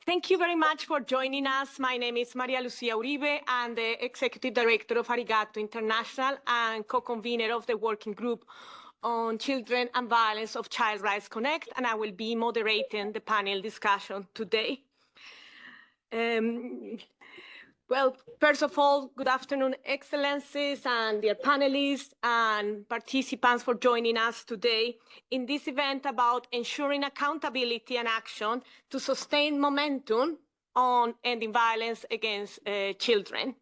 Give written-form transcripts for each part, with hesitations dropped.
Thank you very much for joining us. My name is Maria Lucia Uribe. I'm the Executive Director of Arigatou International and co-convener of the Working Group on Children and Violence of Child Rights Connect, and I will be moderating the panel discussion today. Well, first of all, good afternoon, Excellencies and dear panelists and participants for joining us today in this event about ensuring accountability and action to sustain momentum on ending violence against children.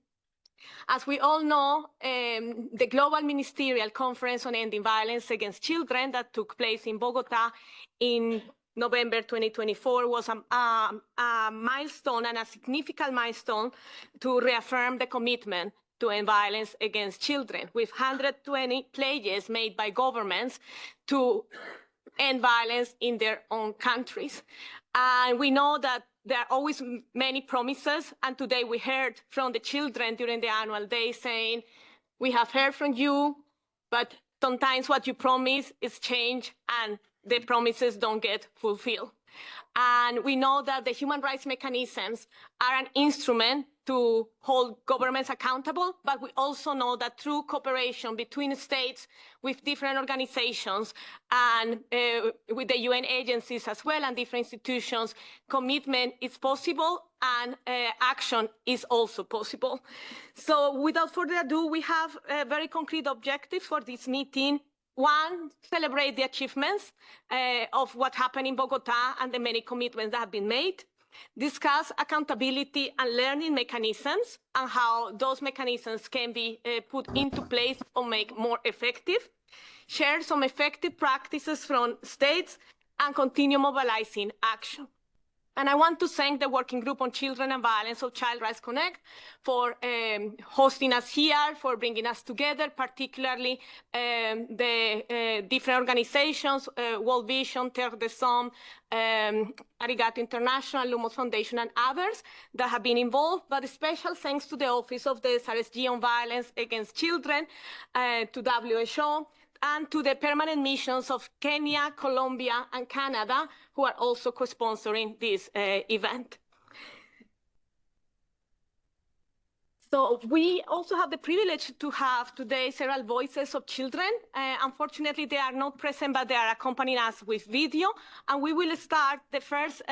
As we all know, the Global Ministerial Conference on Ending Violence Against Children that took place in Bogotá in November 2024 was a milestone and a significant milestone to reaffirm the commitment to end violence against children, with 120 pledges made by governments to end violence in their own countries. And we know that there are always many promises, and today we heard from the children during the annual day saying, we have heard from you, but sometimes what you promise is change and the promises don't get fulfilled. And we know that the human rights mechanisms are an instrument to hold governments accountable, but we also know that through cooperation between states with different organizations and with the UN agencies as well and different institutions, commitment is possible and action is also possible. So without further ado, we have very concrete objectives for this meeting. One, celebrate the achievements of what happened in Bogotá and the many commitments that have been made. Discuss accountability and learning mechanisms and how those mechanisms can be put into place or make more effective. Share some effective practices from states and continue mobilizing action. And I want to thank the Working Group on Children and Violence of Child Rights Connect for hosting us here, for bringing us together, particularly the different organizations, World Vision, Terre, Arigatou International, Lumos Foundation, and others that have been involved. But a special thanks to the Office of the SRSG on Violence Against Children, to WHO, and to the permanent missions of Kenya, Colombia, and Canada, who are also co-sponsoring this event. So we also have the privilege to have today several voices of children. Unfortunately, they are not present, but they are accompanying us with video. And we will start the first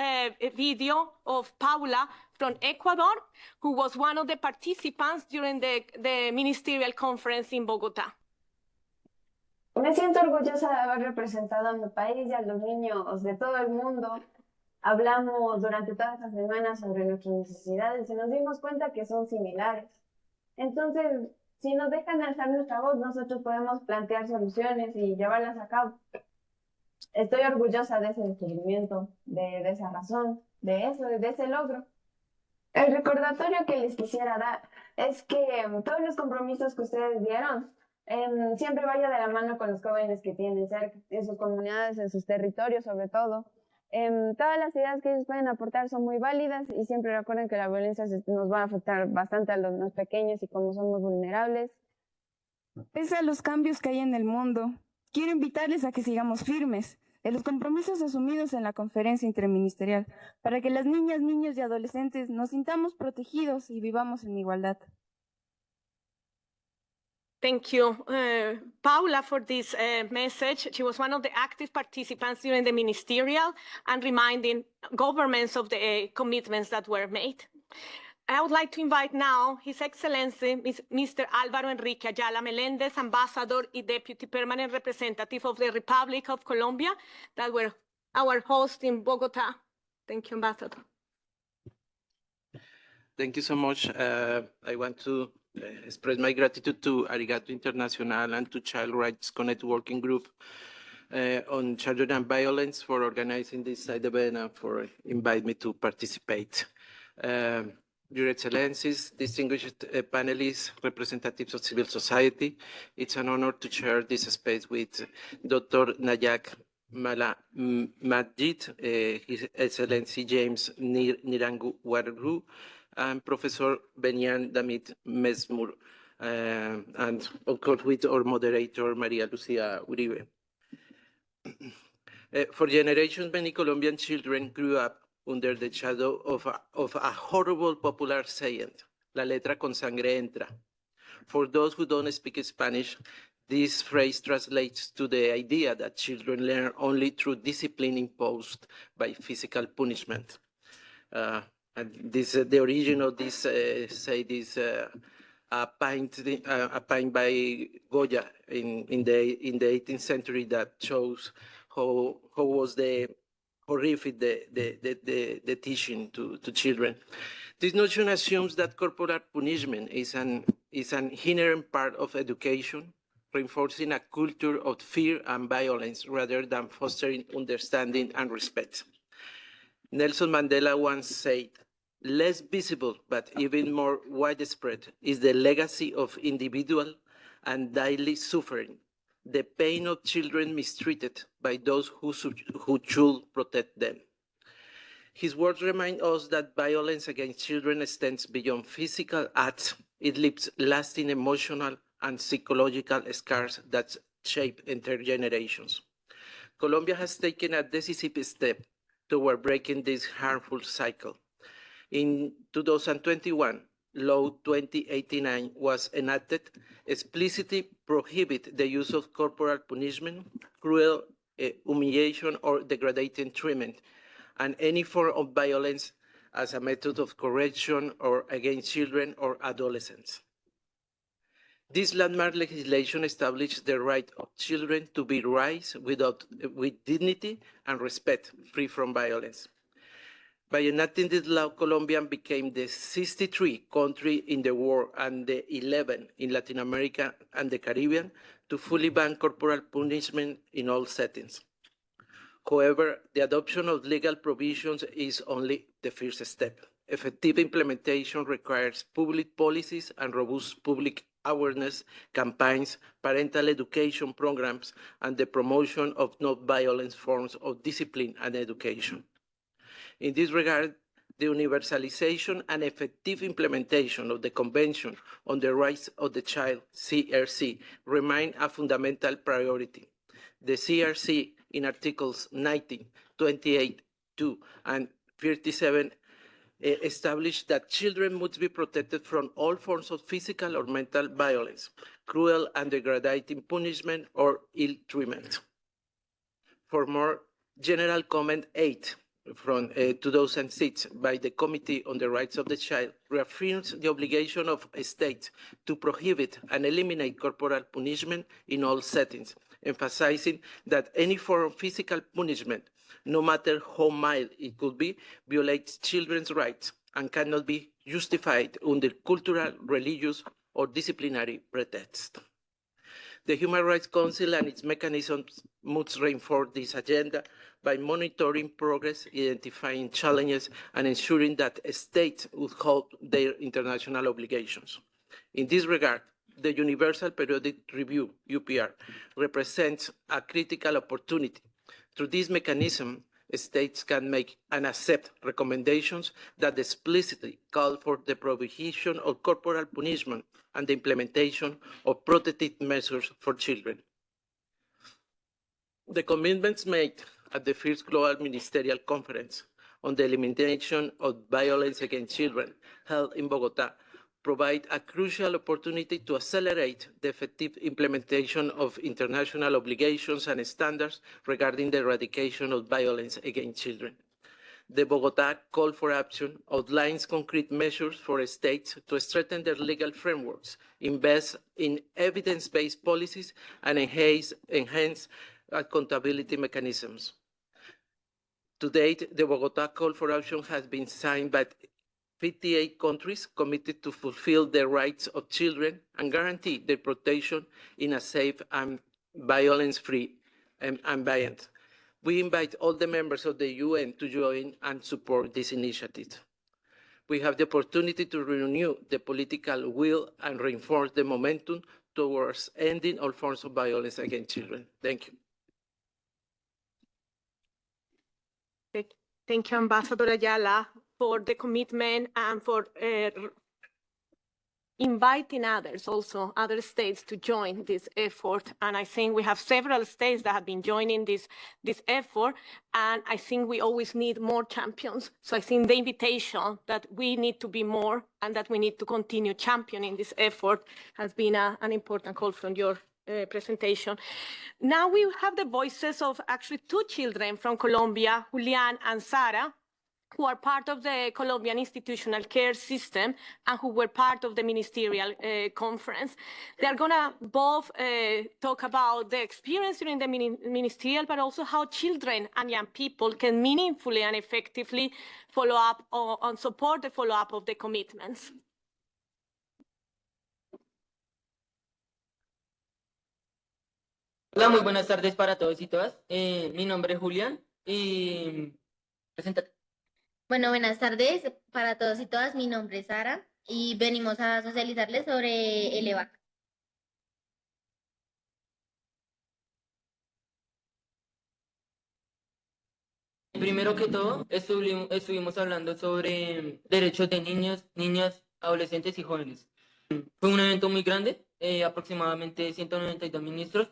video of Paula from Ecuador, who was one of the participants during the Ministerial Conference in Bogotá. Me siento orgullosa de haber representado a mi país y a los niños de todo el mundo. Hablamos durante todas estas semanas sobre nuestras necesidades y nos dimos cuenta que son similares. Entonces, si nos dejan alzar nuestra voz, nosotros podemos plantear soluciones y llevarlas a cabo. Estoy orgullosa de ese descubrimiento, de esa razón, de ese logro. El recordatorio que les quisiera dar es que todos los compromisos que ustedes dieron siempre vaya de la mano con los jóvenes que tienen cerca, en sus comunidades, en sus territorios sobre todo. Todas las ideas que ellos pueden aportar son muy válidas y siempre recuerden que la violencia nos va a afectar bastante a los más pequeños y como somos vulnerables. Pese a los cambios que hay en el mundo, quiero invitarles a que sigamos firmes en los compromisos asumidos en la conferencia interministerial para que las niñas, niños y adolescentes nos sintamos protegidos y vivamos en igualdad. Thank you, Paula, for this message. She was one of the active participants during the ministerial and reminding governments of the commitments that were made. I would like to invite now His Excellency, Mr. Álvaro Enrique Ayala Meléndez, Ambassador and Deputy Permanent Representative of the Republic of Colombia, that were our host in Bogotá. Thank you, Ambassador. Thank you so much. I want to express my gratitude to Arigatou International and to Child Rights Connect Working Group on Children and Violence for organizing this side event and for inviting me to participate. Your Excellencies, distinguished panelists, representatives of civil society, it's an honor to share this space with Dr. Nayak Majid, His Excellency James Nirangu Wargu, and Professor Benyan Damit Mesmur, and of course with our moderator, Maria Lucia Uribe. For generations, many Colombian children grew up under the shadow of a horrible popular saying, la letra con sangre entra. For those who don't speak Spanish, this phrase translates to the idea that children learn only through discipline imposed by physical punishment. And this, the origin of this, a paint by Goya in the 18th century that shows how was the horrific the teaching to children. This notion assumes that corporal punishment is an inherent part of education, reinforcing a culture of fear and violence rather than fostering understanding and respect. Nelson Mandela once said, "Less visible but even more widespread is the legacy of individual and daily suffering, the pain of children mistreated by those who should protect them." His words remind us that violence against children extends beyond physical acts. It leaves lasting emotional and psychological scars that shape entire generations. Colombia has taken a decisive step toward breaking this harmful cycle. In 2021, Law 2089 was enacted, explicitly prohibit the use of corporal punishment, cruel humiliation, or degrading treatment, and any form of violence as a method of correction or against children or adolescents. This landmark legislation established the right of children to be raised with dignity and respect, free from violence. By enacting this law, Colombia became the 63rd country in the world and the 11th in Latin America and the Caribbean to fully ban corporal punishment in all settings. However, the adoption of legal provisions is only the first step. Effective implementation requires public policies and robust public awareness campaigns, parental education programs, and the promotion of non-violent forms of discipline and education. In this regard, the universalization and effective implementation of the Convention on the Rights of the Child, CRC, remain a fundamental priority. The CRC, in Articles 19, 28, 2, and 37, established that children must be protected from all forms of physical or mental violence, cruel and degrading punishment, or ill treatment. For more, General Comment 8 from 2006 by the Committee on the Rights of the Child reaffirms the obligation of states to prohibit and eliminate corporal punishment in all settings, emphasizing that any form of physical punishment, no matter how mild it could be, violates children's rights and cannot be justified under cultural, religious, or disciplinary pretext. The Human Rights Council and its mechanisms must reinforce this agenda by monitoring progress, identifying challenges, and ensuring that states uphold their international obligations. In this regard, the Universal Periodic Review, UPR, represents a critical opportunity. Through this mechanism, states can make and accept recommendations that explicitly call for the prohibition of corporal punishment and the implementation of protective measures for children. The commitments made at the first Global Ministerial Conference on the elimination of violence against children held in Bogotá provide a crucial opportunity to accelerate the effective implementation of international obligations and standards regarding the eradication of violence against children. The Bogotá Call for Action outlines concrete measures for states to strengthen their legal frameworks, invest in evidence-based policies, and enhance accountability mechanisms. To date, the Bogotá Call for Action has been signed by 58 countries committed to fulfill the rights of children and guarantee their protection in a safe and violence-free environment. We invite all the members of the UN to join and support this initiative. We have the opportunity to renew the political will and reinforce the momentum towards ending all forms of violence against children. Thank you. Thank you, Ambassador Ayala, for the commitment and for inviting others, also other states, to join this effort. And I think we have several states that have been joining this effort. And I think we always need more champions. So I think the invitation that we need to be more and that we need to continue championing this effort has been an important call from your presentation. Now we have the voices of actually two children from Colombia, Julian and Sara, who are part of the Colombian institutional care system and who were part of the ministerial conference. They're gonna both talk about the experience during the ministerial, but also how children and young people can meaningfully and effectively follow up on support the follow-up of the commitments. Hola, muy buenas tardes para todos y todas. Mi nombre es Julián y preséntate. Bueno, buenas tardes para todos y todas. Mi nombre es Sara y venimos a socializarles sobre el EVAC. Primero que todo, estuvimos hablando sobre derechos de niños, niñas, adolescentes y jóvenes. Fue un evento muy grande, aproximadamente 192 ministros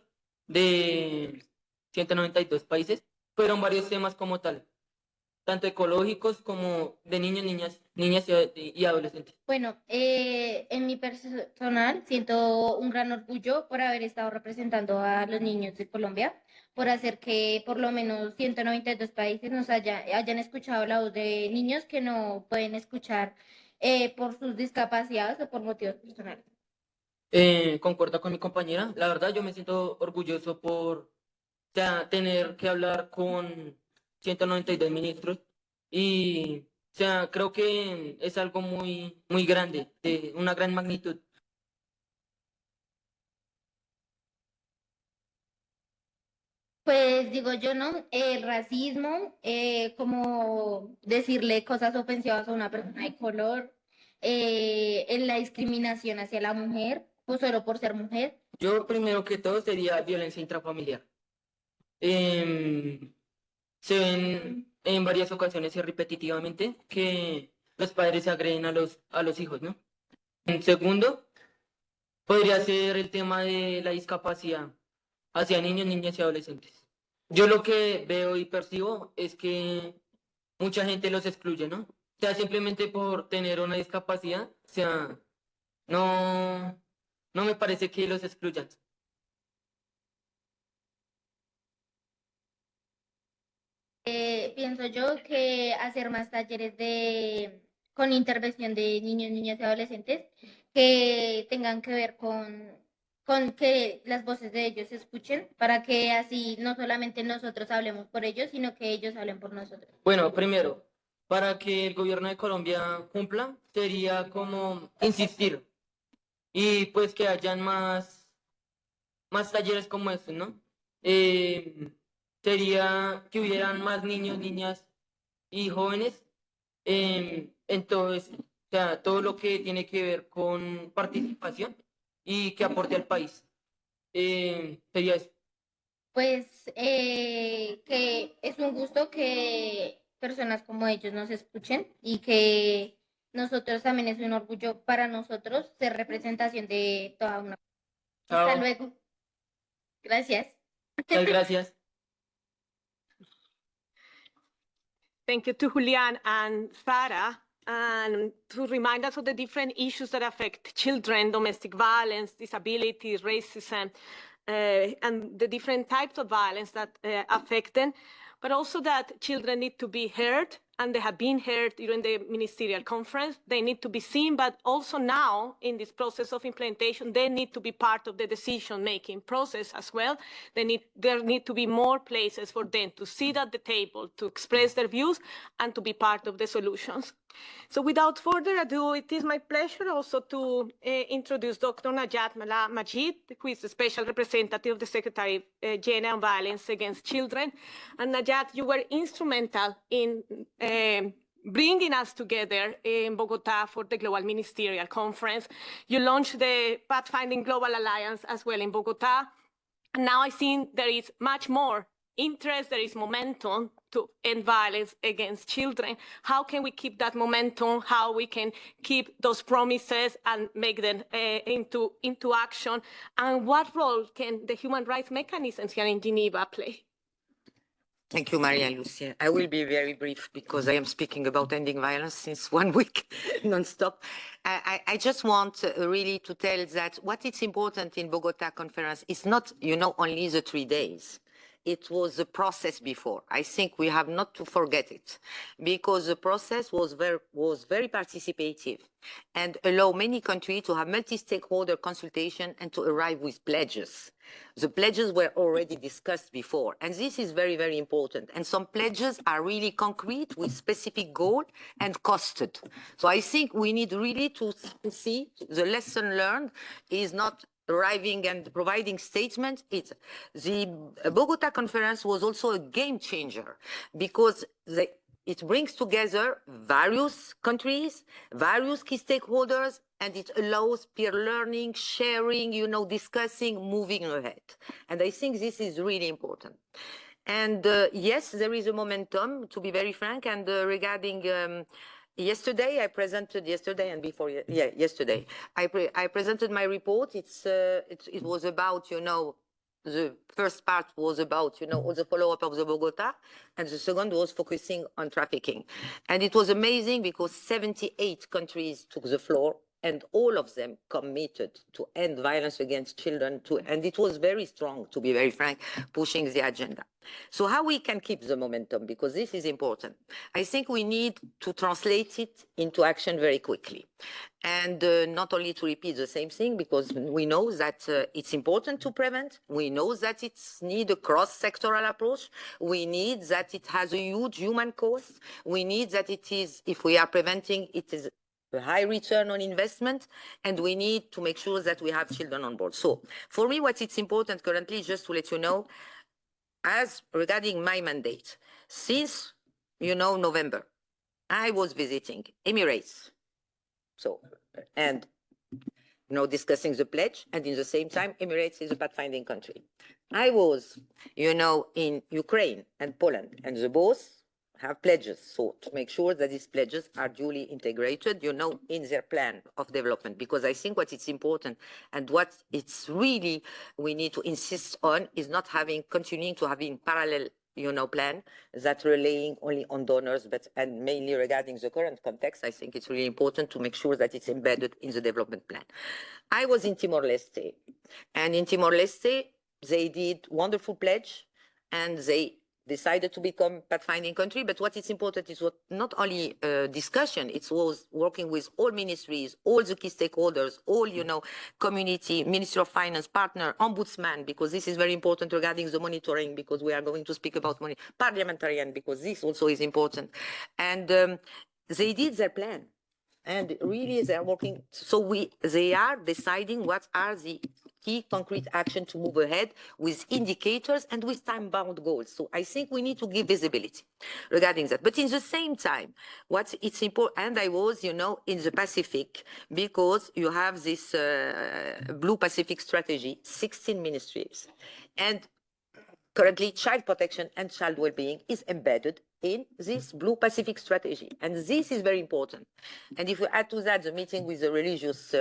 de 192 países. Fueron varios temas como tal, tanto ecológicos como de niños, niñas y adolescentes. Bueno, en mi personal siento un gran orgullo por haber estado representando a los niños de Colombia, por hacer que por lo menos 192 países nos hayan escuchado la voz de niños que no pueden escuchar por sus discapacidades o por motivos personales. Concuerdo con mi compañera. La verdad, yo me siento orgulloso por tener que hablar con 192 ministros y creo que es algo muy grande, de una gran magnitud. Pues digo yo, ¿no? El racismo, como decirle cosas ofensivas a una persona de color, en la discriminación hacia la mujer, pues solo por ser mujer. Yo primero que todo sería violencia intrafamiliar. Se ven en varias ocasiones y repetitivamente que los padres agreden a los hijos, ¿no? En segundo, podría ser el tema de la discapacidad hacia niños, niñas y adolescentes. Yo lo que veo y percibo es que mucha gente los excluye, ¿no? O sea, simplemente por tener una discapacidad, o sea, no me parece que los excluyan. Pienso yo que hacer más talleres con intervención de niños, niñas y adolescentes que tengan que ver con que las voces de ellos se escuchen, para que así no solamente nosotros hablemos por ellos, sino que ellos hablen por nosotros. Bueno, primero, para que el gobierno de Colombia cumpla, sería como insistir y pues que hayan más talleres como estos, ¿no? Sería que hubieran más niños, niñas y jóvenes en todo esto, o sea, todo lo que tiene que ver con participación y que aporte al país. Sería eso. Pues que es un gusto que personas como ellos nos escuchen y que nosotros también es un orgullo para nosotros ser representación de toda una. Chao. Hasta luego. Gracias. Muchas gracias. Thank you to Julian and Sara, and to remind us of the different issues that affect children, domestic violence, disability, racism, and the different types of violence that affect them, but also that children need to be heard, and they have been heard during the ministerial conference. They need to be seen, but also now in this process of implementation, they need to be part of the decision-making process as well. There need to be more places for them to sit at the table, to express their views, and to be part of the solutions. So without further ado, it is my pleasure also to introduce Dr. Najat Majid, who is the Special Representative of the Secretary General on Violence Against Children. And Najat, you were instrumental in bringing us together in Bogotá for the Global Ministerial Conference. You launched the Pathfinding Global Alliance as well in Bogotá. And now I think there is much more interest, there is momentum to end violence against children. How can we keep that momentum? How we can keep those promises and make them into action? And what role can the human rights mechanisms here in Geneva play? Thank you, Maria Lucia. I will be very brief because I am speaking about ending violence since 1 week, non-stop. I just want really to tell that what is important in Bogotá Conference is not, only the 3 days. It was the process before. I think we have not to forget it because the process was very participative and allow many countries to have multi-stakeholder consultation and to arrive with pledges. The pledges were already discussed before, and this is very, very important. And some pledges are really concrete with specific goal and costed. So I think we need really to see the lesson learned is not arriving and providing statements. The Bogotá Conference was also a game changer because it brings together various countries, various key stakeholders, and it allows peer learning, sharing, discussing, moving ahead. And I think this is really important. And yes, there is a momentum, to be very frank, and regarding yesterday, I presented I presented my report. It was about, the first part was about, all the follow-up of the Bogotá, and the second was focusing on trafficking. And it was amazing because 78 countries took the floor, and all of them committed to end violence against children, and it was very strong, to be very frank, pushing the agenda. So how we can keep the momentum, because this is important. I think we need to translate it into action very quickly. And not only to repeat the same thing, because we know that it's important to prevent. We know that it needs a cross-sectoral approach. We need that it has a huge human cost. We need that it is, if we are preventing, it is a high return on investment, and we need to make sure that we have children on board. So for me, what is important currently, just to let you know, as regarding my mandate, since, November, I was visiting Emirates. So, and, discussing the pledge, and in the same time, Emirates is a pathfinding country. I was, in Ukraine and Poland, and the both have pledges. So to make sure that these pledges are duly integrated, in their plan of development, because I think what is important and what it's really we need to insist on is not continuing to having parallel, plan that relying only on donors, and mainly regarding the current context, I think it's really important to make sure that it's embedded in the development plan. I was in Timor-Leste, and in Timor-Leste, they did wonderful pledge, and they decided to become pathfinding country. But what is important is not only discussion, it was working with all ministries, all the key stakeholders, all, community, Ministry of Finance, partner, ombudsman, because this is very important regarding the monitoring, because we are going to speak about money, parliamentarian, because this also is important. And they did their plan. And really, they are working. So they are deciding what are the key concrete action to move ahead with indicators and with time-bound goals. So I think we need to give visibility regarding that. But in the same time, it's important, and I was, in the Pacific, because you have this Blue Pacific strategy, 16 ministries. And currently, child protection and child well-being is embedded in this Blue Pacific strategy. And this is very important. And if we add to that the meeting with the religious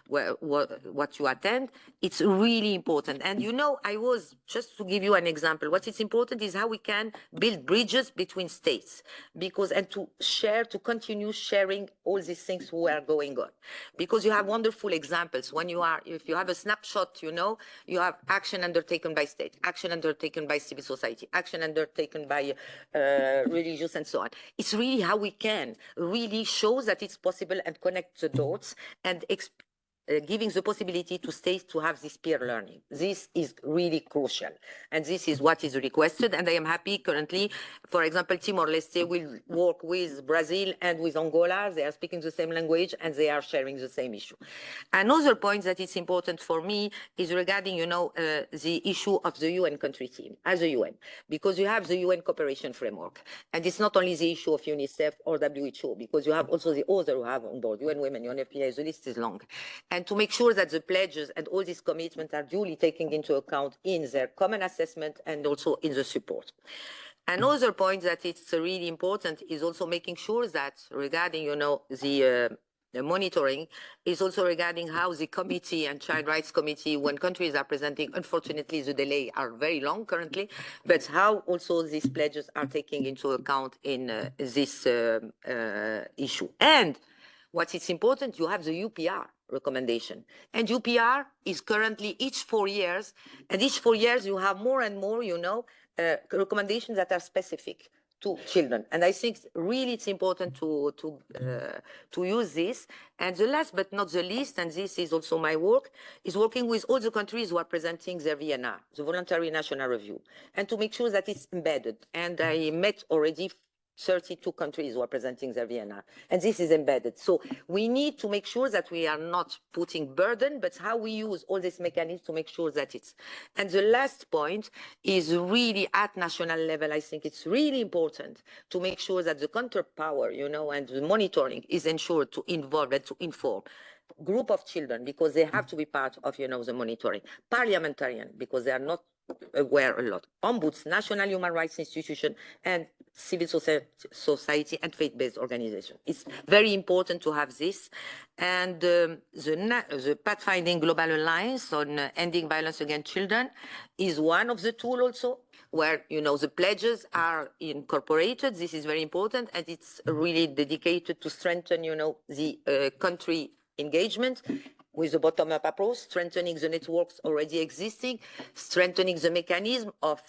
what you attend, it's really important. And I was, just to give you an example, what is important is how we can build bridges between states, and to continue sharing all these things who are going on. Because you have wonderful examples. If you have a snapshot, you have action undertaken by state, action undertaken by civil society, action undertaken by religious and so on. It's really how we can really show that it's possible and connect the dots and giving the possibility to states to have this peer learning. This is really crucial. And this is what is requested. And I am happy currently, for example, Timor-Leste will work with Brazil and with Angola. They are speaking the same language and they are sharing the same issue. Another point that is important for me is regarding, the issue of the UN country team as a UN, because you have the UN cooperation framework. And it's not only the issue of UNICEF or WHO, because you have also the other who have on board, UN Women, UNFPA, the list is long. And to make sure that the pledges and all these commitments are duly taken into account in their common assessment and also in the support. Another point that it's really important is also making sure that regarding, the monitoring is also regarding how the committee and child rights committee, when countries are presenting, unfortunately the delay are very long currently, but how also these pledges are taking into account in this issue. And what is important, you have the UPR recommendation. And UPR is currently each 4 years, and each 4 years you have more and more, recommendations that are specific to children. And I think really it's important to use this. And the last but not the least, and this is also my work, is working with all the countries who are presenting their VNR, the Voluntary National Review, and to make sure that it's embedded. And I met already 32 countries who are presenting their VNR, and this is embedded. So we need to make sure that we are not putting burden, but how we use all these mechanisms to make sure that it's. And the last point is really at national level, I think it's really important to make sure that the counterpower, and the monitoring is ensured to involve and to inform group of children, because they have to be part of, the monitoring. Parliamentarian, because they are not aware a lot. Ombuds, national human rights institution, and civil society and faith-based organization. It's very important to have this. And the Pathfinding Global Alliance on Ending Violence Against Children is one of the tools also, where, the pledges are incorporated. This is very important, and it's really dedicated to strengthen, the country engagement with the bottom-up approach, strengthening the networks already existing, strengthening the mechanism of,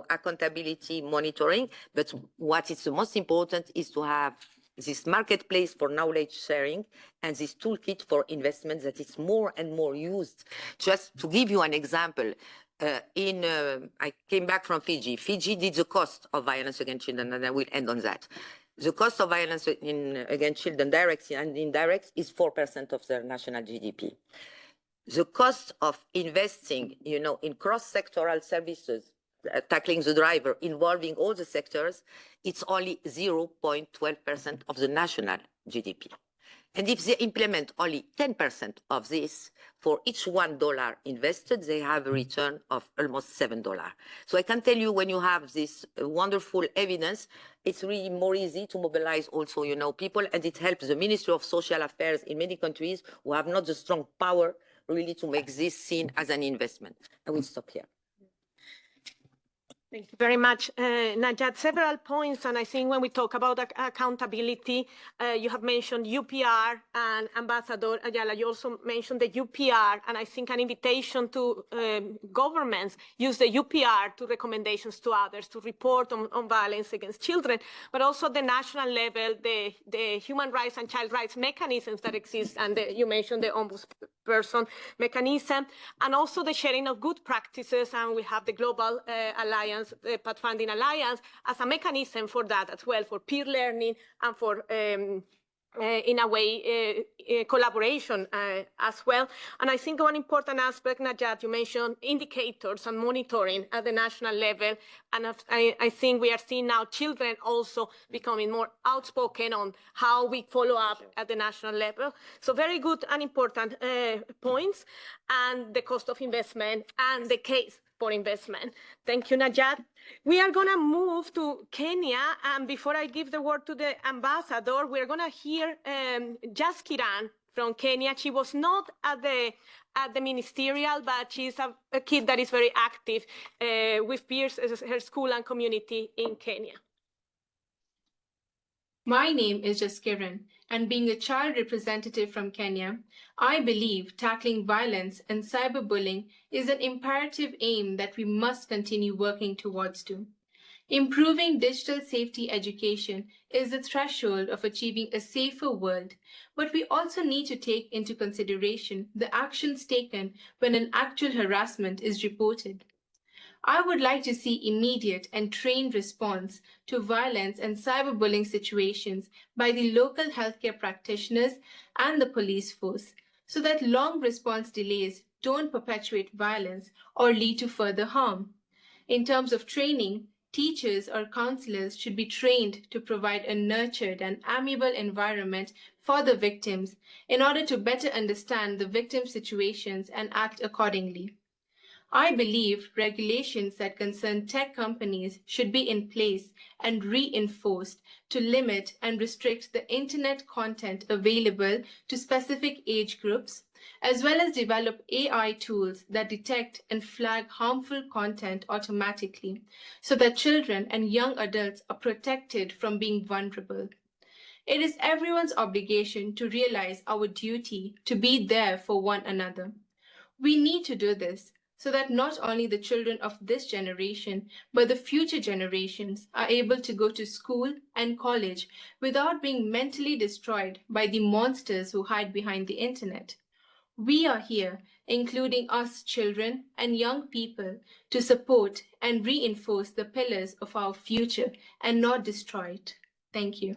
accountability monitoring. But what is the most important is to have this marketplace for knowledge sharing and this toolkit for investment that is more and more used. Just to give you an example, I came back from Fiji. Fiji did the cost of violence against children, and I will end on that. The cost of violence against children, direct and indirect, is 4% of their national GDP. The cost of investing, in cross-sectoral services, tackling the driver, involving all the sectors, it's only 0.12% of the national GDP. And if they implement only 10% of this, for each $1 invested, they have a return of almost $7. So I can tell you, when you have this wonderful evidence, it's really more easy to mobilize also, people, and it helps the Ministry of Social Affairs in many countries who have not the strong power really to make this seen as an investment. I will stop here. Thank you very much, Najat. Several points, and I think when we talk about accountability, you have mentioned UPR, and Ambassador Ayala, you also mentioned the UPR, and I think an invitation to governments use the UPR to recommendations to others to report on violence against children, but also the national level, the human rights and child rights mechanisms that exist, and you mentioned the ombudsperson mechanism, and also the sharing of good practices, and we have the Global Alliance, the Pathfinding Alliance, as a mechanism for that as well, for peer learning and for, in a way, collaboration as well. And I think one important aspect, Najat, you mentioned indicators and monitoring at the national level. And I think we are seeing now children also becoming more outspoken on how we follow up at the national level. So very good and important points, and the cost of investment and the case for investment. Thank you, Najat. We are going to move to Kenya, and before I give the word to the ambassador, we're going to hear Jaskiran from Kenya. She was not at the ministerial, but she's a kid that is very active with peers, her school and community in Kenya. My name is Jaskiran, and being a child representative from Kenya, I believe tackling violence and cyberbullying is an imperative aim that we must continue working towards. Improving digital safety education is the threshold of achieving a safer world, but we also need to take into consideration the actions taken when an actual harassment is reported. I would like to see immediate and trained response to violence and cyberbullying situations by the local healthcare practitioners and the police force, so that long response delays don't perpetuate violence or lead to further harm. In terms of training, teachers or counselors should be trained to provide a nurtured and amiable environment for the victims in order to better understand the victim situations and act accordingly. I believe regulations that concern tech companies should be in place and reinforced to limit and restrict the internet content available to specific age groups, as well as develop AI tools that detect and flag harmful content automatically so that children and young adults are protected from being vulnerable. It is everyone's obligation to realize our duty to be there for one another. We need to do this so that not only the children of this generation, but the future generations are able to go to school and college without being mentally destroyed by the monsters who hide behind the internet. We are here, including us children and young people, to support and reinforce the pillars of our future and not destroy it. Thank you.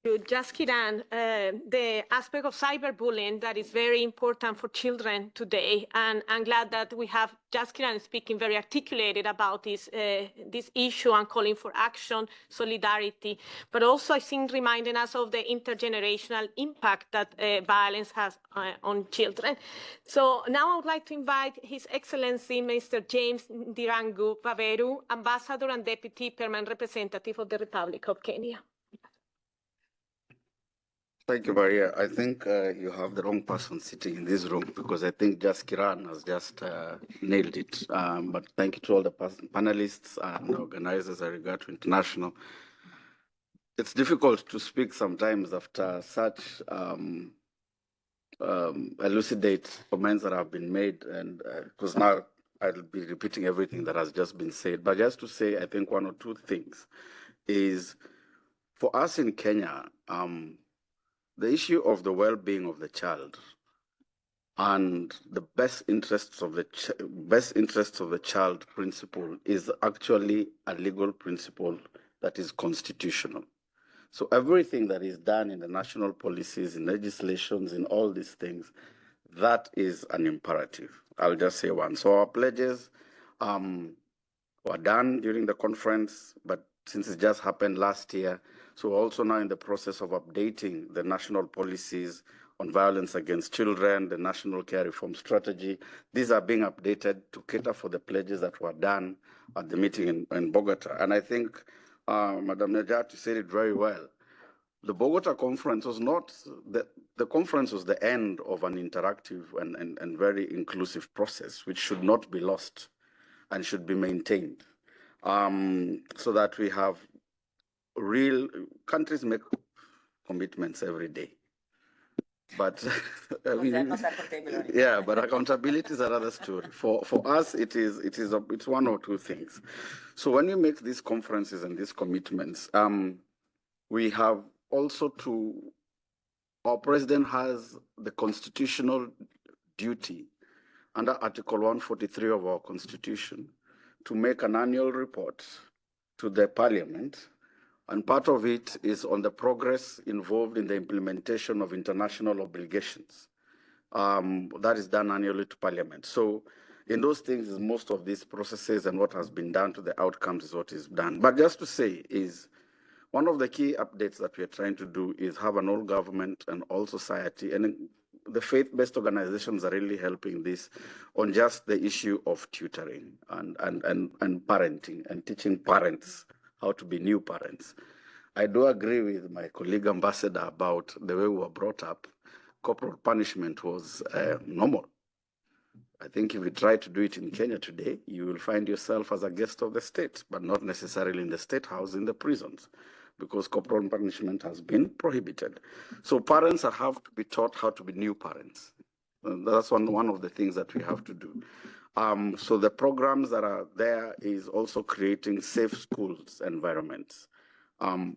Jaskiran, the aspect of cyberbullying that is very important for children today, and I'm glad that we have Jaskiran speaking very articulated about this issue and calling for action, solidarity, but also I think reminding us of the intergenerational impact that violence has on children. So now I would like to invite His Excellency Mr. James Ndirangu Baberu, Ambassador and Deputy Permanent Representative of the Republic of Kenya. Thank you, Maria. I think you have the wrong person sitting in this room because I think just Kiran has just nailed it. But thank you to all the panelists and organizers at Arigatou International. It's difficult to speak sometimes after such elucidate comments that have been made, and because now I'll be repeating everything that has just been said. But just to say, I think one or two things is for us in Kenya, the issue of the well-being of the child and the best interests of the child principle is actually a legal principle that is constitutional. So everything that is done in the national policies, in legislations, in all these things, that is an imperative. I'll just say one. So our pledges were done during the conference, but since it just happened last year, so we're also now in the process of updating the national policies on violence against children, the national care reform strategy. These are being updated to cater for the pledges that were done at the meeting in Bogotá. And I think Madam Najat said it very well. The Bogotá Conference was not, the conference was the end of an interactive and very inclusive process, which should not be lost and should be maintained. So that we have real, countries make commitments every day. But I mean, yeah, but accountability is another story. For us, it's one or two things. So when you make these conferences and these commitments, we have also our president has the constitutional duty under Article 143 of our Constitution to make an annual report to the Parliament, and part of it is on the progress involved in the implementation of international obligations. That is done annually to Parliament. So in those things, most of these processes and what has been done to the outcomes is what is done. But just to say is, one of the key updates that we are trying to do is have an all government and all society, and the faith-based organizations are really helping this on just the issue of tutoring and parenting and teaching parents how to be new parents. I do agree with my colleague ambassador about the way we were brought up. Corporal punishment was normal. I think if you try to do it in Kenya today, you will find yourself as a guest of the state, but not necessarily in the state house, in the prisons, because corporal punishment has been prohibited. So parents have to be taught how to be new parents. That's one of the things that we have to do. So the programs that are there is also creating safe schools environments.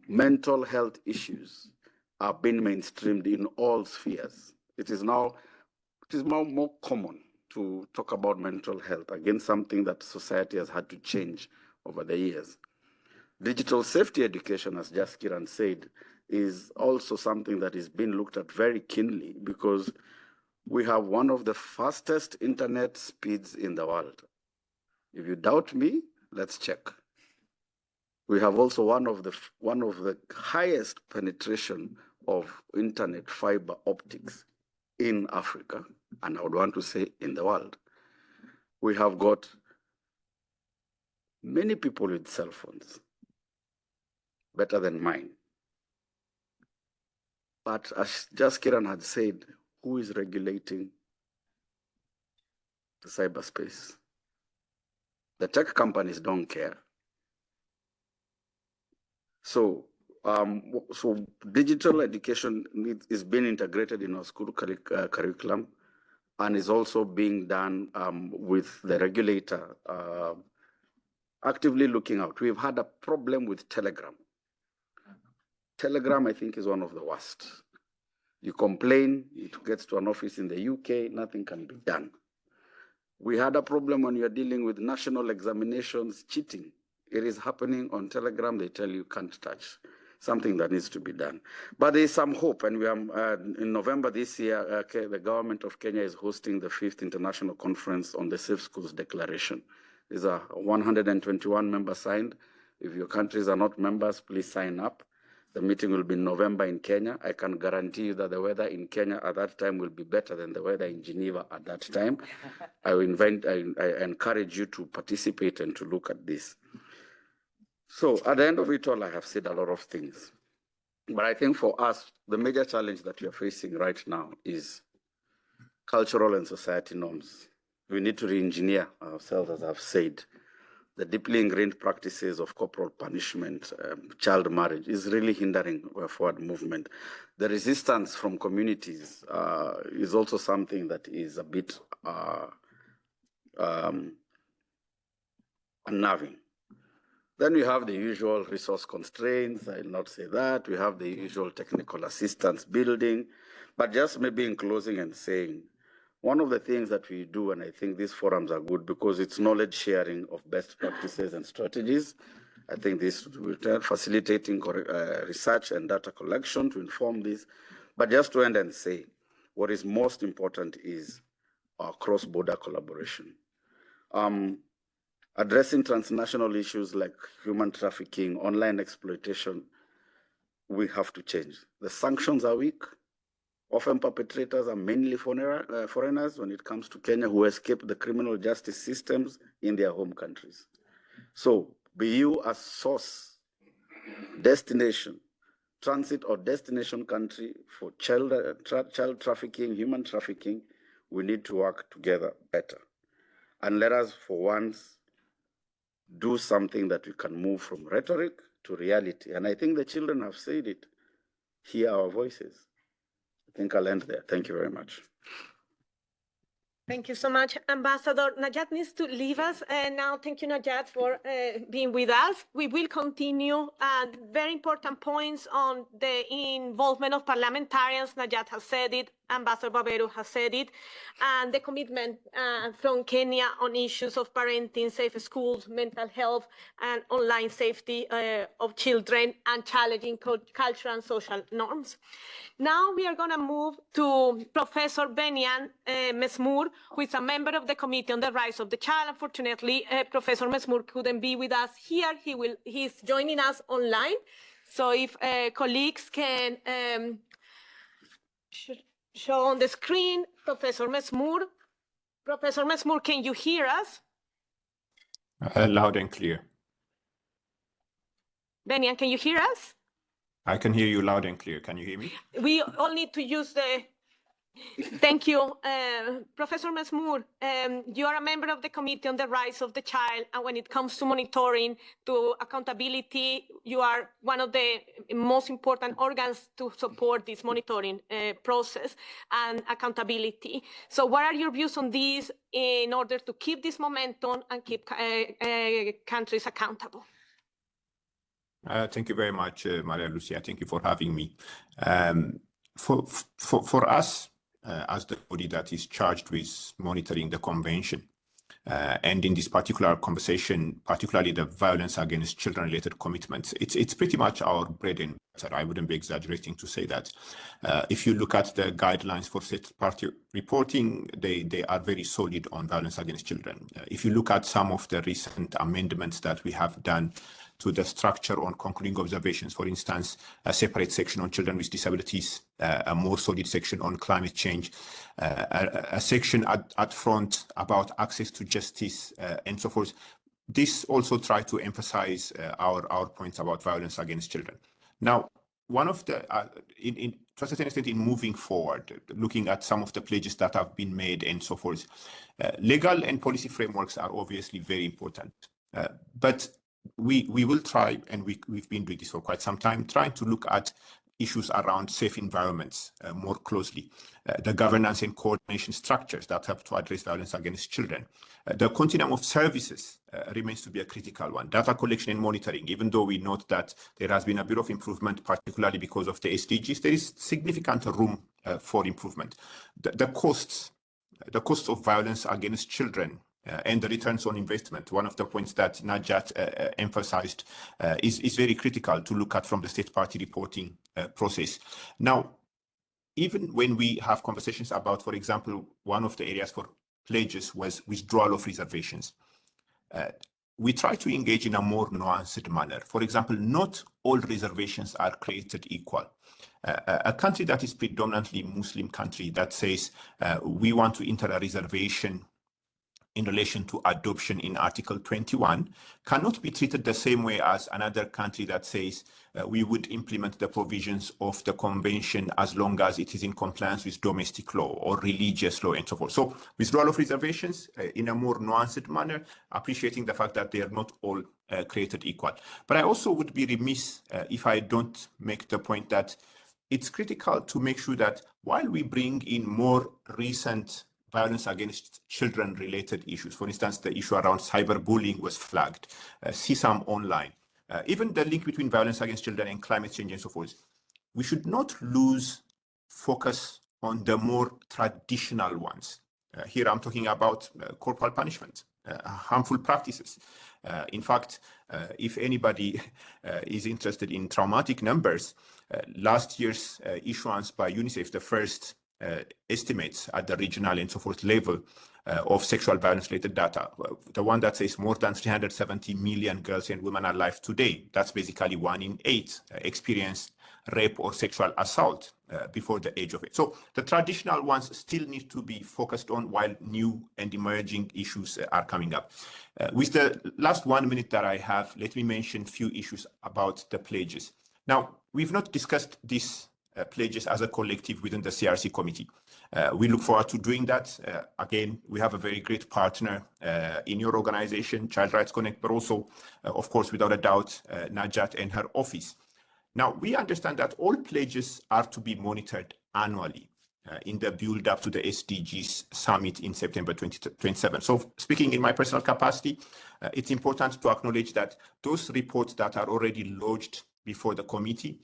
Mental health issues are being mainstreamed in all spheres. It is now more common to talk about mental health, again, something that society has had to change over the years. Digital safety education, as Jaskiran said, is also something that is being looked at very keenly because we have one of the fastest internet speeds in the world. If you doubt me, let's check. We have also one of the highest penetration of internet fiber optics in Africa, and I would want to say in the world. We have got many people with cell phones, better than mine. But as just Kiran had said, who is regulating the cyberspace? The tech companies don't care. So digital education is being integrated in our school curriculum, and is also being done with the regulator actively looking out. We've had a problem with Telegram. Telegram, I think, is one of the worst. You complain, it gets to an office in the UK, nothing can be done. We had a problem when you're dealing with national examinations, cheating. It is happening on Telegram, they tell you can't touch. Something that needs to be done. But there is some hope, and we are in November this year, the government of Kenya is hosting the 5th International Conference on the Safe Schools Declaration. There's a 121 members signed. If your countries are not members, please sign up. The meeting will be in November in Kenya. I can guarantee you that the weather in Kenya at that time will be better than the weather in Geneva at that time. I encourage you to participate and to look at this. So at the end of it all, I have said a lot of things. But I think for us, the major challenge that we are facing right now is cultural and society norms. We need to re-engineer ourselves, as I've said. The deeply ingrained practices of corporal punishment, child marriage is really hindering forward movement. The resistance from communities is also something that is a bit unnerving. Then we have the usual resource constraints. I'll not say that. We have the usual technical assistance building. But just maybe in closing and saying, one of the things that we do, and I think these forums are good because it's knowledge sharing of best practices and strategies. I think this will facilitating research and data collection to inform this. But just to end and say, what is most important is our cross-border collaboration. Addressing transnational issues like human trafficking, online exploitation, we have to change. The sanctions are weak. Often perpetrators are mainly foreigners when it comes to Kenya who escape the criminal justice systems in their home countries. So be you a source, destination, transit or destination country for child trafficking, human trafficking, we need to work together better. And let us for once do something that we can move from rhetoric to reality. And I think the children have said it. Hear our voices. I think I'll end there. Thank you very much. Thank you so much, Ambassador. Najat needs to leave us now. Thank you, Najat, for being with us. We will continue very important points on the involvement of parliamentarians. Najat has said it, Ambassador Baberu has said it, and the commitment from Kenya on issues of parenting, safe schools, mental health, and online safety of children, and challenging cultural and social norms. Now we are going to move to Professor Benyan Mesmour, who is a member of the Committee on the Rights of the Child. Unfortunately, Professor Mesmour couldn't be with us here. He's joining us online. So if colleagues can show on the screen, Professor Mesmour. Professor Mesmour, can you hear us? Loud and clear. Benyan, can you hear us? I can hear you loud and clear. Can you hear me? We all need to use the... Thank you. Professor Mesmour, you are a member of the Committee on the Rights of the Child, and when it comes to monitoring, to accountability, you are one of the most important organs to support this monitoring process and accountability. So what are your views on this in order to keep this momentum and keep countries accountable? Thank you very much, Maria Lucia. Thank you for having me. For us, as the body that is charged with monitoring the convention, and in this particular conversation, particularly the violence against children-related commitments, it's pretty much our bread and butter. I wouldn't be exaggerating to say that. If you look at the guidelines for third-party reporting, they are very solid on violence against children. If you look at some of the recent amendments that we have done to the structure on concluding observations. For instance, a separate section on children with disabilities, a more solid section on climate change, a section at front about access to justice, and so forth. This also tries to emphasize our points about violence against children. Now, one of the, to a certain extent, in moving forward, looking at some of the pledges that have been made and so forth, legal and policy frameworks are obviously very important. But we will try, and we've been doing this for quite some time, trying to look at issues around safe environments more closely, the governance and coordination structures that help to address violence against children. The continuum of services remains to be a critical one. Data collection and monitoring, even though we note that there has been a bit of improvement, particularly because of the SDGs, there is significant room for improvement. The costs of violence against children and the returns on investment, one of the points that Najat emphasized, is very critical to look at from the state party reporting process. Now, even when we have conversations about, for example, one of the areas for pledges was withdrawal of reservations, we try to engage in a more nuanced manner. For example, not all reservations are created equal. A country that is predominantly Muslim country that says we want to enter a reservation in relation to adoption in Article 21 cannot be treated the same way as another country that says we would implement the provisions of the convention as long as it is in compliance with domestic law or religious law and so forth. So withdrawal of reservations in a more nuanced manner, appreciating the fact that they are not all created equal. But I also would be remiss if I don't make the point that it's critical to make sure that while we bring in more recent violence against children related issues, for instance, the issue around cyberbullying was flagged, CSAM online, even the link between violence against children and climate change and so forth, we should not lose focus on the more traditional ones. Here I'm talking about corporal punishment, harmful practices. In fact, if anybody is interested in traumatic numbers, last year's issuance by UNICEF, the first estimates at the regional and so forth level of sexual violence related data, the one that says more than 370 million girls and women are alive today, that's basically 1 in 8 experience rape or sexual assault before the age of 8. So the traditional ones still need to be focused on while new and emerging issues are coming up. With the last 1 minute that I have, let me mention a few issues about the pledges. Now, we've not discussed this pledges as a collective within the CRC committee. We look forward to doing that. Again, we have a very great partner in your organization, Child Rights Connect, but also, of course, without a doubt, Najat and her office. Now, we understand that all pledges are to be monitored annually in the build-up to the SDGs summit in September 2027. So speaking in my personal capacity, it's important to acknowledge that those reports that are already lodged before the committee,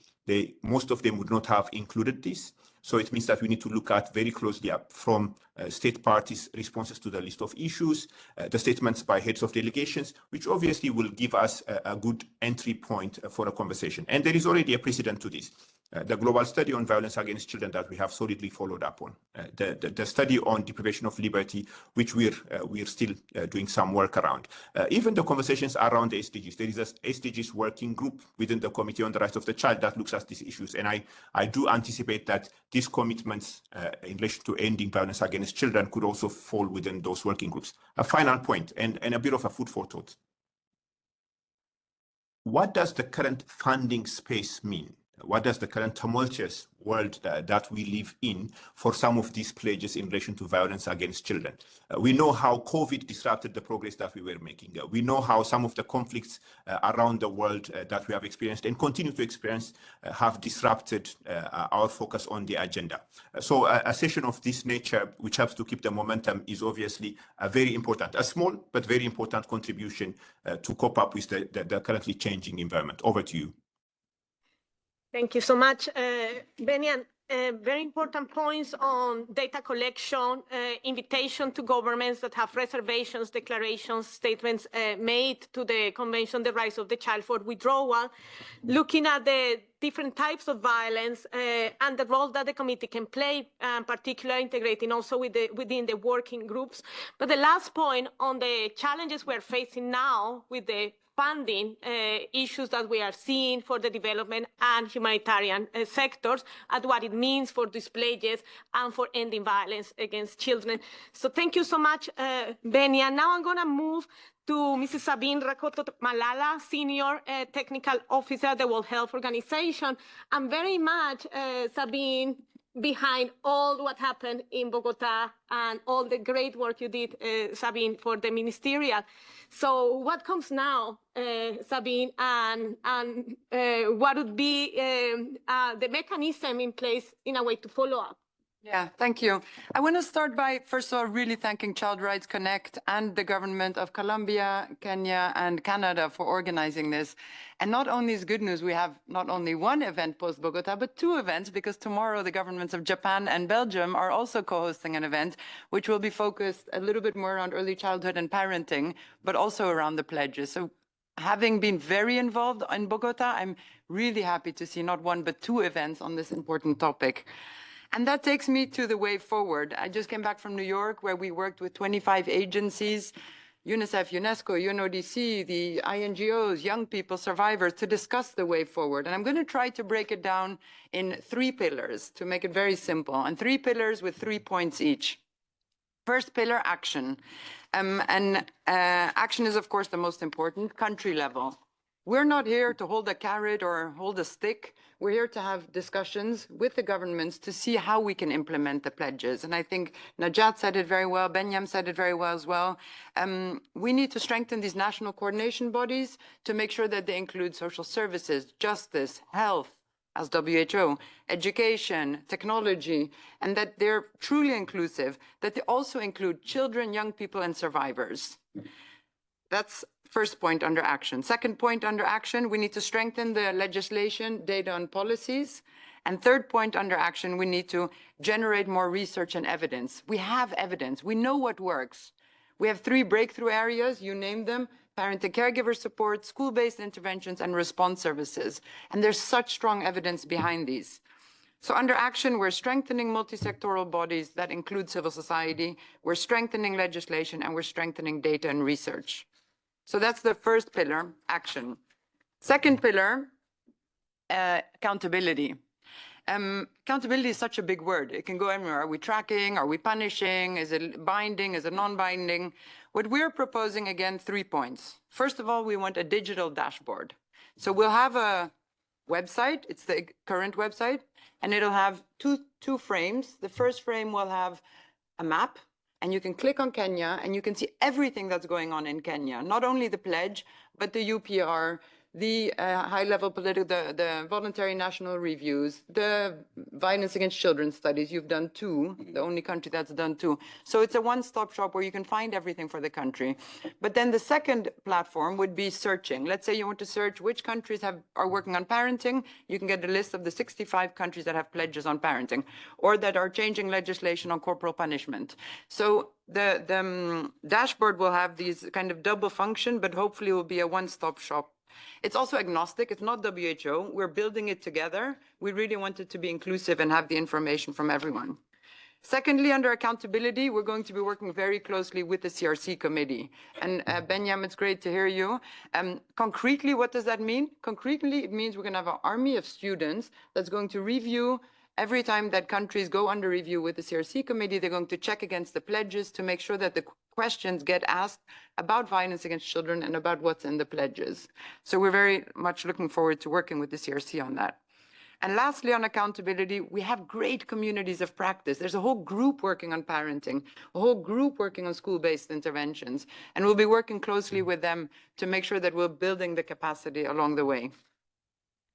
most of them would not have included this. So it means that we need to look at very closely from state parties' responses to the list of issues, the statements by heads of delegations, which obviously will give us a good entry point for a conversation. And there is already a precedent to this. The global study on violence against children that we have solidly followed up on, the study on deprivation of liberty, which we're still doing some work around, even the conversations around the SDGs. There is a SDGs working group within the Committee on the Rights of the Child that looks at these issues, and I do anticipate that these commitments in relation to ending violence against children could also fall within those working groups. A final point and a bit of a food for thought. What does the current funding space mean? What does the current tumultuous world that we live in for some of these pledges in relation to violence against children? We know how COVID disrupted the progress that we were making. We know how some of the conflicts around the world that we have experienced and continue to experience have disrupted our focus on the agenda. So a session of this nature, which helps to keep the momentum, is obviously a very important, a small but very important contribution to cope up with the currently changing environment. Over to you. Thank you so much, Benian. Very important points on data collection, invitation to governments that have reservations, declarations, statements made to the Convention on the Rights of the Child for withdrawal, looking at the different types of violence and the role that the committee can play, particularly integrating also within the working groups. But the last point on the challenges we're facing now with the funding issues that we are seeing for the development and humanitarian sectors, and what it means for these pledges and for ending violence against children. So thank you so much, Benia. Now I'm going to move to Mrs. Sabine Rakoto Malala, Senior Technical Officer at the World Health Organization. I'm very much, Sabine, behind all what happened in Bogotá and all the great work you did, Sabine, for the ministerial. So what comes now, Sabine, and what would be the mechanism in place in a way to follow up? Yeah, thank you. I want to start by, first of all, really thanking Child Rights Connect and the government of Colombia, Kenya, and Canada for organizing this. And not only is good news, we have not only one event post-Bogotá, but two events, because tomorrow the governments of Japan and Belgium are also co-hosting an event, which will be focused a little bit more around early childhood and parenting, but also around the pledges. So having been very involved in Bogotá, I'm really happy to see not one, but two events on this important topic. And that takes me to the way forward. I just came back from New York, where we worked with 25 agencies, UNICEF, UNESCO, UNODC, the INGOs, young people, survivors, to discuss the way forward. And I'm going to try to break it down in 3 pillars to make it very simple, and 3 pillars with 3 points each. First pillar, action. Action is, of course, the most important, country level. We're not here to hold a carrot or hold a stick. We're here to have discussions with the governments to see how we can implement the pledges. And I think Najat said it very well, Benyam said it very well as well. We need to strengthen these national coordination bodies to make sure that they include social services, justice, health, as WHO, education, technology, and that they're truly inclusive, that they also include children, young people, and survivors. That's first point under action. Second point under action, we need to strengthen the legislation, data, and policies. And third point under action, we need to generate more research and evidence. We have evidence. We know what works. We have 3 breakthrough areas, you named them: parent and caregiver support, school-based interventions, and response services. And there's such strong evidence behind these. So under action, we're strengthening multi-sectoral bodies that include civil society, we're strengthening legislation, and we're strengthening data and research. So that's the first pillar, action. Second pillar, accountability. Accountability is such a big word. It can go anywhere. Are we tracking? Are we punishing? Is it binding? Is it non-binding? What we're proposing, again, 3 points. First of all, we want a digital dashboard. So we'll have a website. It's the current website, and it'll have two frames. The first frame will have a map, and you can click on Kenya, and you can see everything that's going on in Kenya. Not only the pledge, but the UPR, the high-level political, the voluntary national reviews, the violence against children studies. You've done 2, the only country that's done 2. So it's a one-stop shop where you can find everything for the country. But then the second platform would be searching. Let's say you want to search which countries are working on parenting. You can get a list of the 65 countries that have pledges on parenting, or that are changing legislation on corporal punishment. So the dashboard will have these kind of double function, but hopefully it will be a one-stop shop. It's also agnostic. It's not WHO. We're building it together. We really want it to be inclusive and have the information from everyone. Secondly, under accountability, we're going to be working very closely with the CRC committee. And Benyam, it's great to hear you. Concretely, what does that mean? Concretely, it means we're going to have an army of students that's going to review. Every time that countries go under review with the CRC committee, they're going to check against the pledges to make sure that the questions get asked about violence against children and about what's in the pledges. So we're very much looking forward to working with the CRC on that. And lastly, on accountability, we have great communities of practice. There's a whole group working on parenting, a whole group working on school-based interventions, and we'll be working closely with them to make sure that we're building the capacity along the way.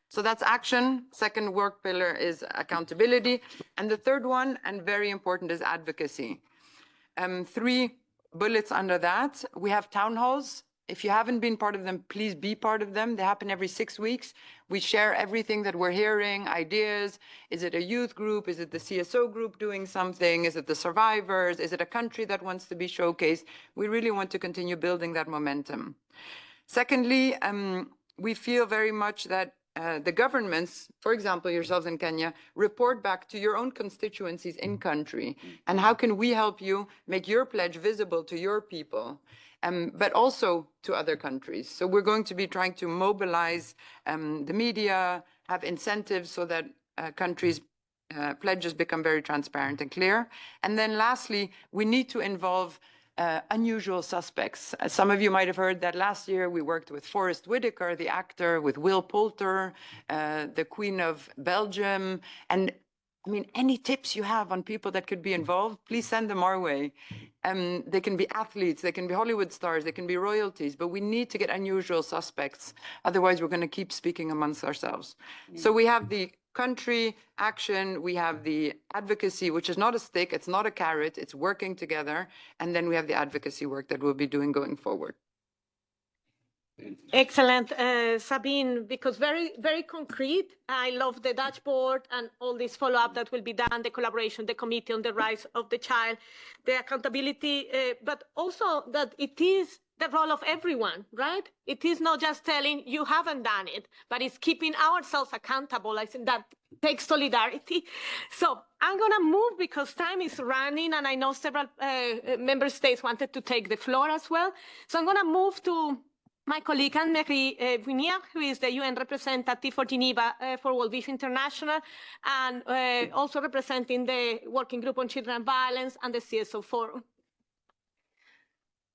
So that's action. Second work pillar is accountability. And the third one, and very important, is advocacy. 3 bullets under that. We have town halls. If you haven't been part of them, please be part of them. They happen every 6 weeks. We share everything that we're hearing, ideas. Is it a youth group? Is it the CSO group doing something? Is it the survivors? Is it a country that wants to be showcased? We really want to continue building that momentum. Secondly, we feel very much that the governments, for example, yourselves in Kenya, report back to your own constituencies in country. And how can we help you make your pledge visible to your people? but also to other countries. So we're going to be trying to mobilize the media, have incentives so that countries' pledges become very transparent and clear. And then lastly, we need to involve unusual suspects. Some of you might have heard that last year we worked with Forrest Whitaker, the actor, with Will Poulter, the Queen of Belgium. And I mean, any tips you have on people that could be involved, please send them our way. They can be athletes, they can be Hollywood stars, they can be royalties, but we need to get unusual suspects. Otherwise, we're going to keep speaking amongst ourselves. So we have the country action, we have the advocacy, which is not a stick, it's not a carrot, it's working together. And then we have the advocacy work that we'll be doing going forward. Excellent, Sabine, because very, very concrete. I love the dashboard and all this follow-up that will be done, the collaboration, the Committee on the Rights of the Child, the accountability, but also that it is the role of everyone, right? It is not just telling you haven't done it, but it's keeping ourselves accountable. I think that takes solidarity. So I'm going to move because time is running, and I know several member states wanted to take the floor as well. So I'm going to move to my colleague Anne-Marie Vunier, who is the UN representative for Geneva for World Vision International, and also representing the Working Group on Children and Violence and the CSO Forum.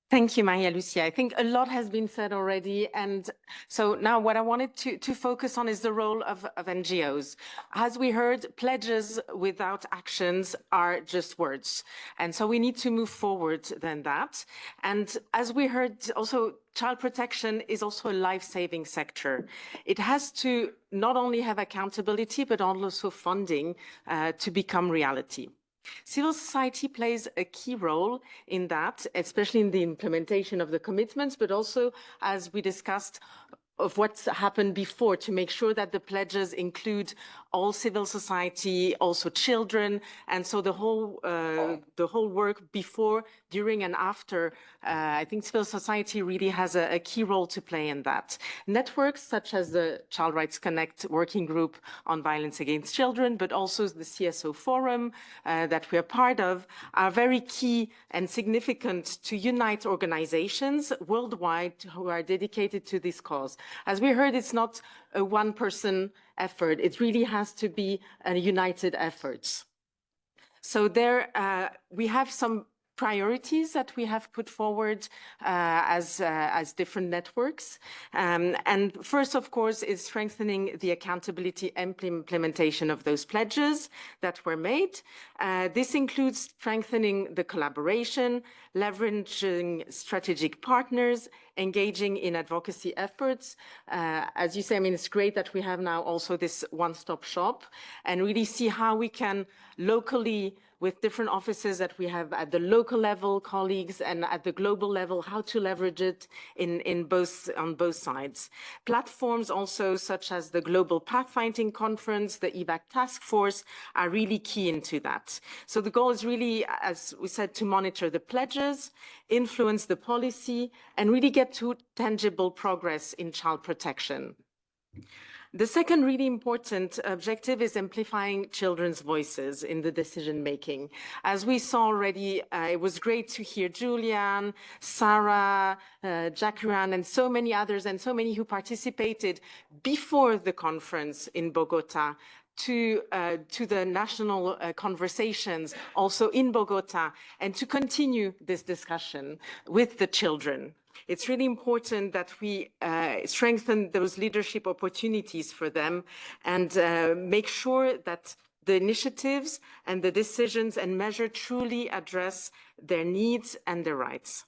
Thank you, Maria Lucia. I think a lot has been said already. And so now what I wanted to focus on is the role of NGOs. As we heard, pledges without actions are just words. And so we need to move forward than that. And as we heard also, child protection is also a life-saving sector. It has to not only have accountability, but also funding to become reality. Civil society plays a key role in that, especially in the implementation of the commitments, but also, as we discussed, of what's happened before to make sure that the pledges include all civil society, also children, and so the whole work before, during, and after. I think civil society really has a key role to play in that. Networks such as the Child Rights Connect Working Group on Violence Against Children, but also the CSO Forum that we are part of, are very key and significant to unite organizations worldwide who are dedicated to this cause. As we heard, it's not a one-person effort. It really has to be a united effort. So there we have some priorities that we have put forward as different networks. And first, of course, is strengthening the accountability and implementation of those pledges that were made. This includes strengthening the collaboration, leveraging strategic partners, engaging in advocacy efforts. As you say, I mean, it's great that we have now also this one-stop shop and really see how we can locally, with different offices that we have at the local level, colleagues, and at the global level, how to leverage it on both sides. Platforms also, such as the Global Pathfinding Conference, the EVAC Task Force, are really key into that. So the goal is really, as we said, to monitor the pledges, influence the policy, and really get to tangible progress in child protection. The second really important objective is amplifying children's voices in the decision-making. As we saw already, it was great to hear Julian, Sarah, Jacuran, and so many others, and so many who participated before the conference in Bogotá to the national conversations also in Bogotá, and to continue this discussion with the children. It's really important that we strengthen those leadership opportunities for them and make sure that the initiatives and the decisions and measures truly address their needs and their rights.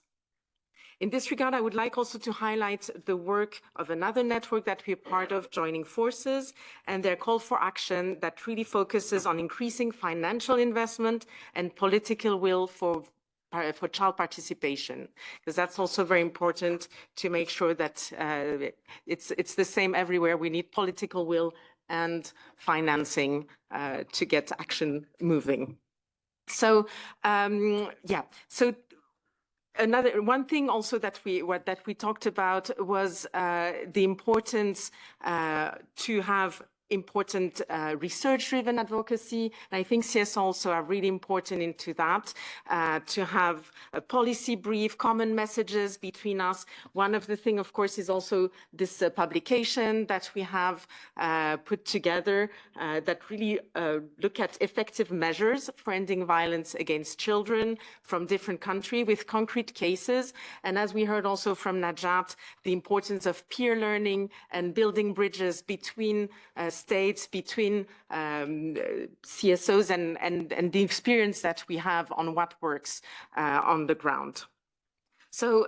In this regard, I would like also to highlight the work of another network that we're part of, Joining Forces, and their call for action that really focuses on increasing financial investment and political will for child participation, because that's also very important to make sure that it's the same everywhere. We need political will and financing to get action moving. So, so one thing also that we talked about was the importance to have important research-driven advocacy. And I think CS also are really important into that, to have a policy brief, common messages between us. One of the things, of course, is also this publication that we have put together that really look at effective measures for ending violence against children from different countries with concrete cases. And as we heard also from Najat, the importance of peer learning and building bridges between states, between CSOs and the experience that we have on what works on the ground. So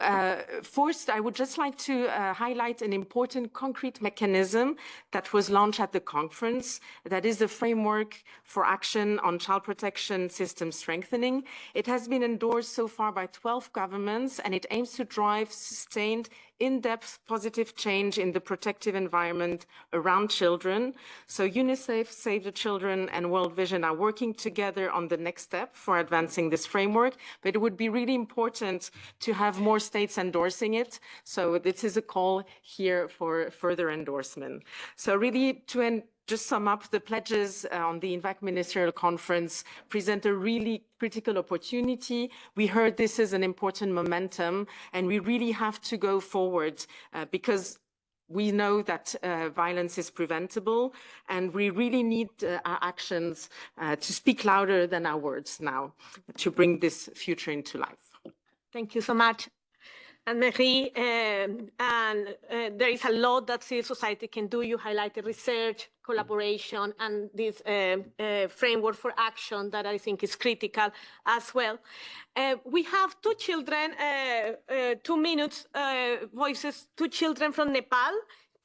first, I would just like to highlight an important concrete mechanism that was launched at the conference. That is the framework for action on child protection system strengthening. It has been endorsed so far by 12 governments, and it aims to drive sustained, in-depth positive change in the protective environment around children. So UNICEF, Save the Children, and World Vision are working together on the next step for advancing this framework, but it would be really important to have more states endorsing it. So this is a call here for further endorsement. So really to just sum up, the pledges on the Global Ministerial Conference present a really critical opportunity. We heard this is an important momentum, and we really have to go forward because we know that violence is preventable, and we really need our actions to speak louder than our words now to bring this future into life. Thank you so much, Anne-Marie. There is a lot that civil society can do. You highlighted research, collaboration, and this framework for action that I think is critical as well. We have two children, 2 minutes voices, two children from Nepal,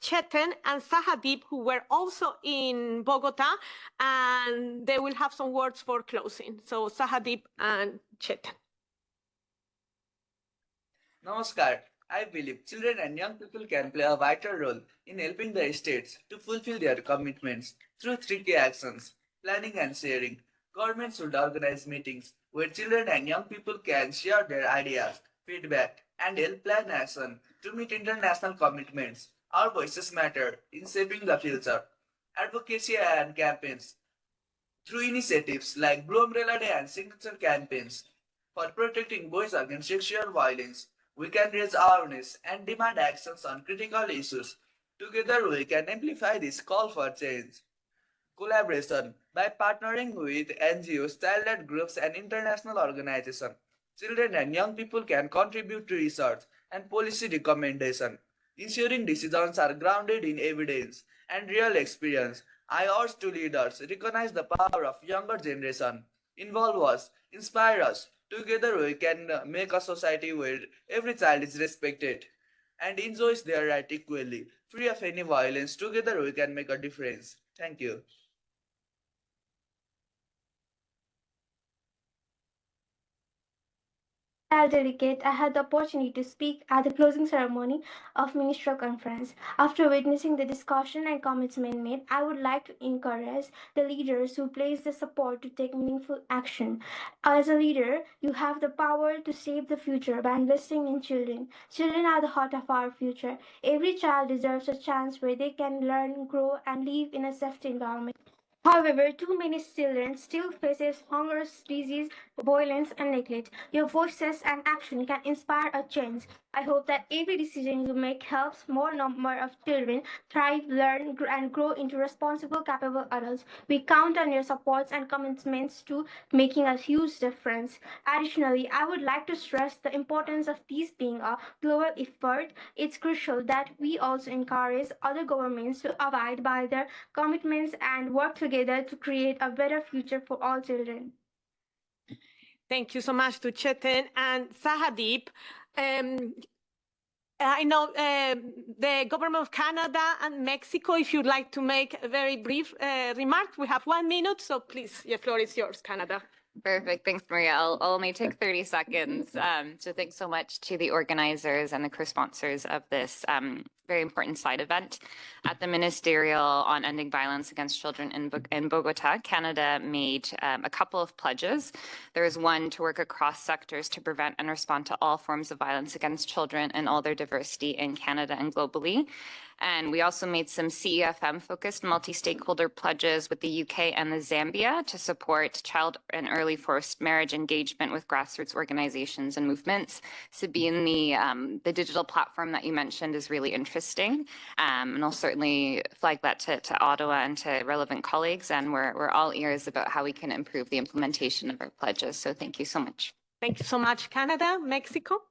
Chetan and Sahadeep, who were also in Bogotá, and they will have some words for closing. So Sahadeep and Chetan. Namaskar. I believe children and young people can play a vital role in helping the states to fulfill their commitments through 3 key actions: planning and sharing. Governments should organize meetings where children and young people can share their ideas, feedback, and help plan action to meet international commitments. Our voices matter in shaping the future. Advocacy and campaigns. Through initiatives like Blue Umbrella Day and signature campaigns for protecting boys against sexual violence, we can raise awareness and demand actions on critical issues. Together, we can amplify this call for change. Collaboration. By partnering with NGOs, child-led groups, and international organizations, children and young people can contribute to research and policy recommendation, ensuring decisions are grounded in evidence and real experience. I urge to leaders recognize the power of younger generation, involve us, inspire us. Together we can make a society where every child is respected and enjoys their right equally, free of any violence. Together we can make a difference. Thank you. As delegate, I had the opportunity to speak at the closing ceremony of Ministerial Conference. After witnessing the discussion and commitment made, I would like to encourage the leaders who place the support to take meaningful action. As a leader, you have the power to shape the future by investing in children. Children are the heart of our future. Every child deserves a chance where they can learn, grow, and live in a safe environment. However, too many children still faces hunger, disease, violence, and neglect. Your voices and action can inspire a change. I hope that every decision you make helps more number of children thrive, learn, and grow into responsible, capable adults. We count on your supports and commitments to making a huge difference. Additionally, I would like to stress the importance of this being a global effort. It's crucial that we also encourage other governments to abide by their commitments and work together to create a better future for all children. Thank you so much to Chetan and Sahadeep. I know the government of Canada and Mexico, if you'd like to make a very brief remark, we have 1 minute, so please, the floor is yours, Canada. Perfect. Thanks, Maria. I'll only take 30 seconds. So thanks so much to the organizers and the co-sponsors of this very important side event. At the Ministerial on Ending Violence Against Children in Bogotá, Canada made a couple of pledges. There is one to work across sectors to prevent and respond to all forms of violence against children and all their diversity in Canada and globally. And we also made some CEFM-focused multi-stakeholder pledges with the UK and the Zambia to support child and early forced marriage engagement with grassroots organizations and movements. Sabine, the digital platform that you mentioned is really interesting, and I'll certainly flag that to Ottawa and to relevant colleagues, and we're all ears about how we can improve the implementation of our pledges. So thank you so much. Thank you so much. Canada, Mexico?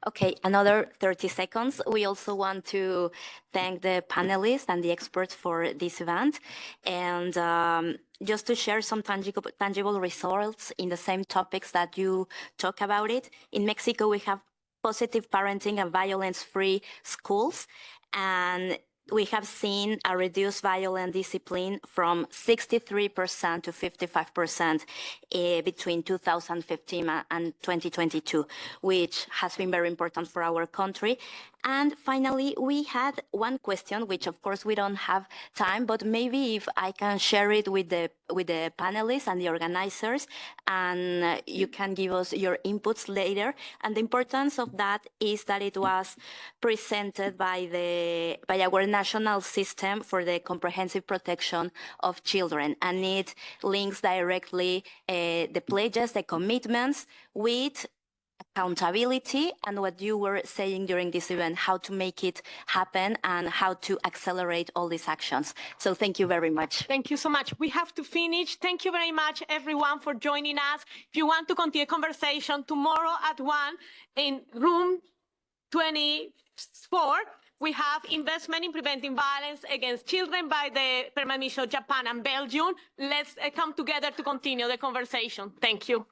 Okay, another 30 seconds. We also want to thank the panelists and the experts for this event. And just to share some tangible results in the same topics that you talk about it. In Mexico, we have positive parenting and violence-free schools. And we have seen a reduced violent discipline from 63% to 55% between 2015 and 2022, which has been very important for our country. And finally, we had one question, which of course we don't have time, but maybe if I can share it with the panelists and the organizers, and you can give us your inputs later. And the importance of that is that it was presented by our national system for the comprehensive protection of children, and it links directly the pledges, the commitments with accountability and what you were saying during this event, how to make it happen and how to accelerate all these actions. So thank you very much. Thank you so much. We have to finish. Thank you very much, everyone, for joining us. If you want to continue the conversation tomorrow at 1 in room 24, we have investment in preventing violence against children by the Permanent Mission of Japan and Belgium. Let's come together to continue the conversation. Thank you.